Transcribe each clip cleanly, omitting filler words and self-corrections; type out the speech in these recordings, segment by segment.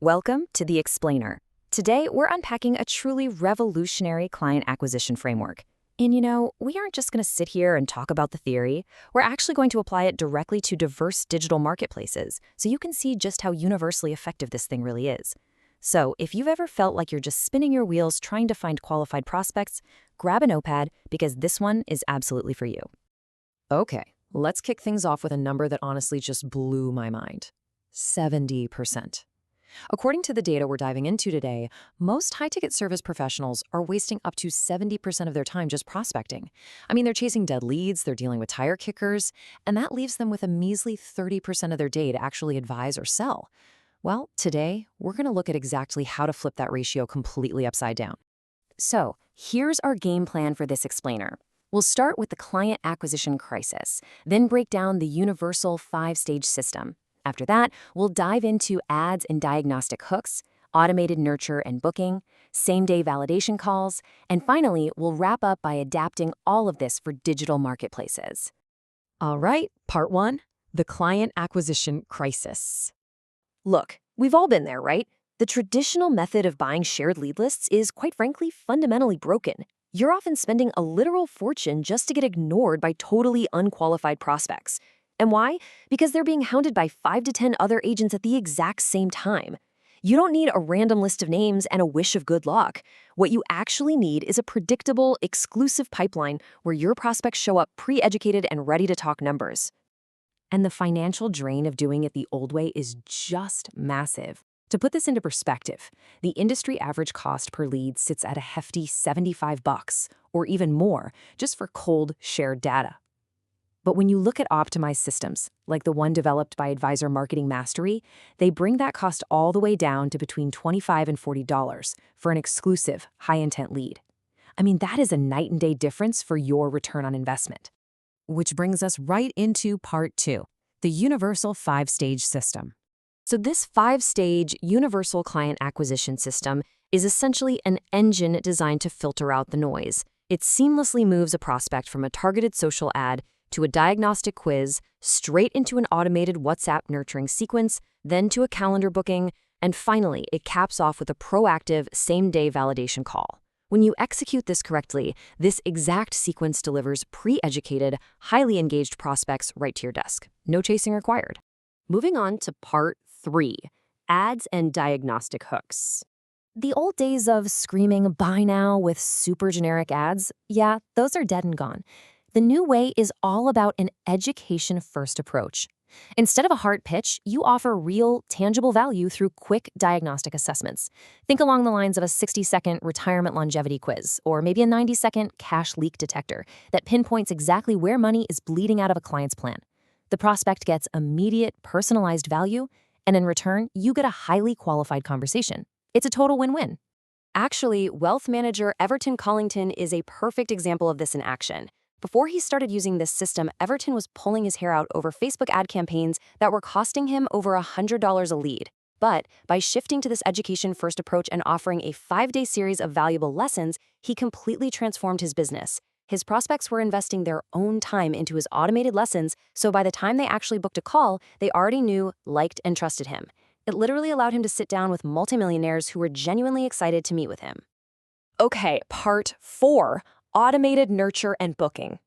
Welcome to The Explainer. Today, we're unpacking a truly revolutionary client acquisition framework. And we aren't just going to sit here and talk about the theory. We're actually going to apply it directly to diverse digital marketplaces so you can see just how universally effective this thing really is. So, if you've ever felt like you're just spinning your wheels trying to find qualified prospects, grab a notepad because this one is absolutely for you. Okay, let's kick things off with a number that honestly just blew my mind. 70%. According to the data we're diving into today, most high-ticket service professionals are wasting up to 70% of their time just prospecting. They're chasing dead leads, they're dealing with tire kickers, and that leaves them with a measly 30% of their day to actually advise or sell. Well, today, we're going to look at exactly how to flip that ratio completely upside down. So, here's our game plan for this explainer. We'll start with the client acquisition crisis, then break down the universal 5-stage system. After that, we'll dive into ads and diagnostic hooks, automated nurture and booking, same-day validation calls, and finally, we'll wrap up by adapting all of this for digital marketplaces. All right, part 1, the client acquisition crisis. Look, we've all been there, right? The traditional method of buying shared lead lists is, quite frankly, fundamentally broken. You're often spending a literal fortune just to get ignored by totally unqualified prospects. And why? Because they're being hounded by 5 to 10 other agents at the exact same time. You don't need a random list of names and a wish of good luck. What you actually need is a predictable, exclusive pipeline where your prospects show up pre-educated and ready to talk numbers. And the financial drain of doing it the old way is just massive. To put this into perspective, the industry average cost per lead sits at a hefty $75 or even more just for cold shared data. But when you look at optimized systems, like the one developed by Advisor Marketing Mastery, they bring that cost all the way down to between $25 and $40 for an exclusive, high-intent lead. That is a night and day difference for your return on investment. Which brings us right into part 2, the universal 5-stage system. So this 5-stage universal client acquisition system is essentially an engine designed to filter out the noise. It seamlessly moves a prospect from a targeted social ad to a diagnostic quiz, straight into an automated WhatsApp nurturing sequence, then to a calendar booking, and finally, it caps off with a proactive same-day validation call. When you execute this correctly, this exact sequence delivers pre-educated, highly engaged prospects right to your desk. No chasing required. Moving on to part 3, ads and diagnostic hooks. The old days of screaming buy now with super generic ads, yeah, those are dead and gone. The new way is all about an education-first approach. Instead of a hard pitch, you offer real, tangible value through quick diagnostic assessments. Think along the lines of a 60-second retirement longevity quiz, or maybe a 90-second cash leak detector that pinpoints exactly where money is bleeding out of a client's plan. The prospect gets immediate, personalized value, and in return, you get a highly qualified conversation. It's a total win-win. Actually, wealth manager Everton Collington is a perfect example of this in action. Before he started using this system, Everton was pulling his hair out over Facebook ad campaigns that were costing him over $100 a lead. But by shifting to this education-first approach and offering a 5-day series of valuable lessons, he completely transformed his business. His prospects were investing their own time into his automated lessons, so by the time they actually booked a call, they already knew, liked, and trusted him. It literally allowed him to sit down with multimillionaires who were genuinely excited to meet with him. Okay, part 4. Automated nurture and booking.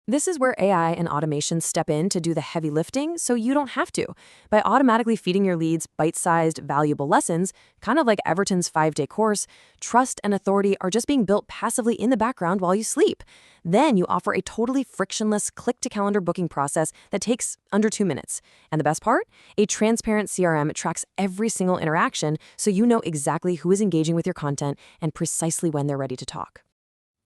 This is where AI and automation step in to do the heavy lifting so you don't have to. By automatically feeding your leads bite-sized, valuable lessons, kind of like Everton's 5-day course, trust and authority are just being built passively in the background while you sleep. Then you offer a totally frictionless click-to-calendar booking process that takes under 2 minutes. And the best part? A transparent CRM tracks every single interaction so you know exactly who is engaging with your content and precisely when they're ready to talk.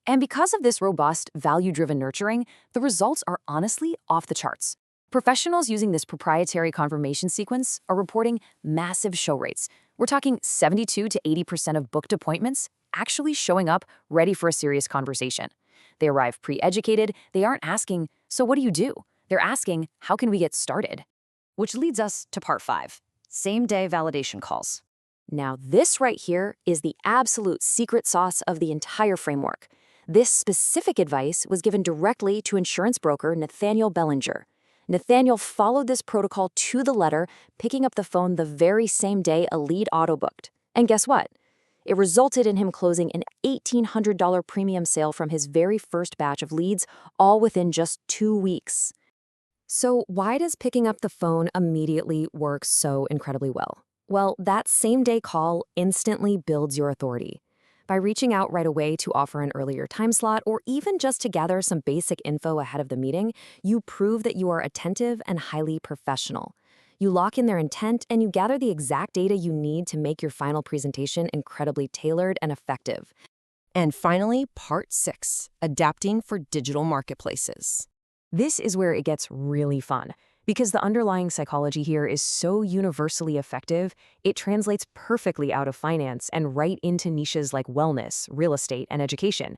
And because of this robust, value-driven nurturing, the results are honestly off the charts. Professionals using this proprietary confirmation sequence are reporting massive show rates. We're talking 72 to 80% of booked appointments actually showing up ready for a serious conversation. They arrive pre-educated, they aren't asking, so what do you do? They're asking, how can we get started? Which leads us to part 5, same-day validation calls. Now this right here is the absolute secret sauce of the entire framework. This specific advice was given directly to insurance broker Nathaniel Bellinger. Nathaniel followed this protocol to the letter, picking up the phone the very same day a lead auto-booked. And guess what? It resulted in him closing an $1,800 premium sale from his very first batch of leads, all within just 2 weeks. So why does picking up the phone immediately work so incredibly well? Well, that same-day call instantly builds your authority. By reaching out right away to offer an earlier time slot or even just to gather some basic info ahead of the meeting, you prove that you are attentive and highly professional. You lock in their intent and you gather the exact data you need to make your final presentation incredibly tailored and effective. And finally, part 6, adapting for digital marketplaces. This is where it gets really fun. Because the underlying psychology here is so universally effective, it translates perfectly out of finance and right into niches like wellness, real estate, and education.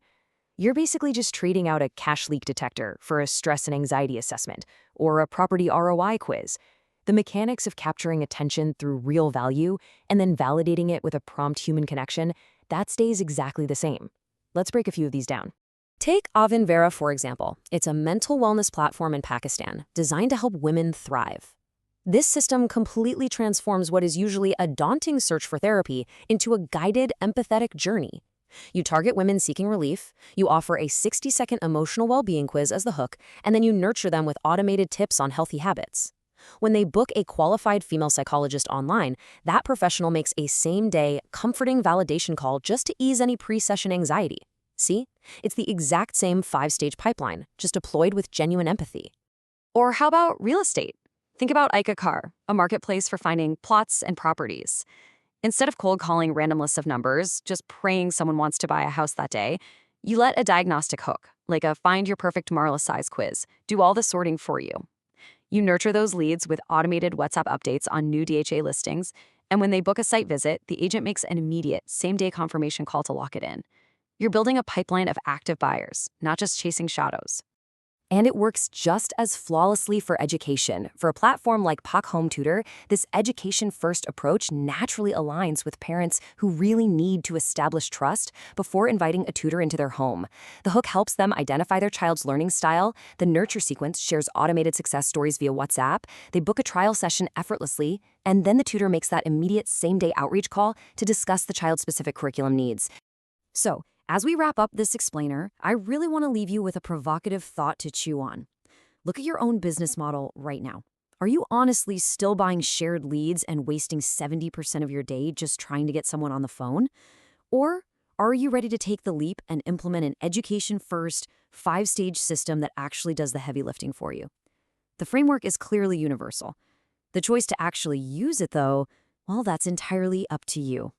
You're basically just trading out a cash leak detector for a stress and anxiety assessment or a property ROI quiz. The mechanics of capturing attention through real value and then validating it with a prompt human connection, that stays exactly the same. Let's break a few of these down. Take Avanvera, for example. It's a mental wellness platform in Pakistan designed to help women thrive. This system completely transforms what is usually a daunting search for therapy into a guided, empathetic journey. You target women seeking relief, you offer a 60-second emotional well-being quiz as the hook, and then you nurture them with automated tips on healthy habits. When they book a qualified female psychologist online, that professional makes a same-day, comforting validation call just to ease any pre-session anxiety. See? It's the exact same 5-stage pipeline, just deployed with genuine empathy. Or how about real estate? Think about Car, a marketplace for finding plots and properties. Instead of cold calling random lists of numbers, just praying someone wants to buy a house that day, you let a diagnostic hook, like a Find Your Perfect Marla size quiz, do all the sorting for you. You nurture those leads with automated WhatsApp updates on new DHA listings, and when they book a site visit, the agent makes an immediate, same-day confirmation call to lock it in. You're building a pipeline of active buyers, not just chasing shadows. And it works just as flawlessly for education. For a platform like Pak Home Tutor, this education-first approach naturally aligns with parents who really need to establish trust before inviting a tutor into their home. The hook helps them identify their child's learning style, the nurture sequence shares automated success stories via WhatsApp, they book a trial session effortlessly, and then the tutor makes that immediate same-day outreach call to discuss the child's specific curriculum needs. So, as we wrap up this explainer, I really want to leave you with a provocative thought to chew on. Look at your own business model right now. Are you honestly still buying shared leads and wasting 70% of your day just trying to get someone on the phone? Or are you ready to take the leap and implement an education-first, 5-stage system that actually does the heavy lifting for you? The framework is clearly universal. The choice to actually use it, though, well, that's entirely up to you.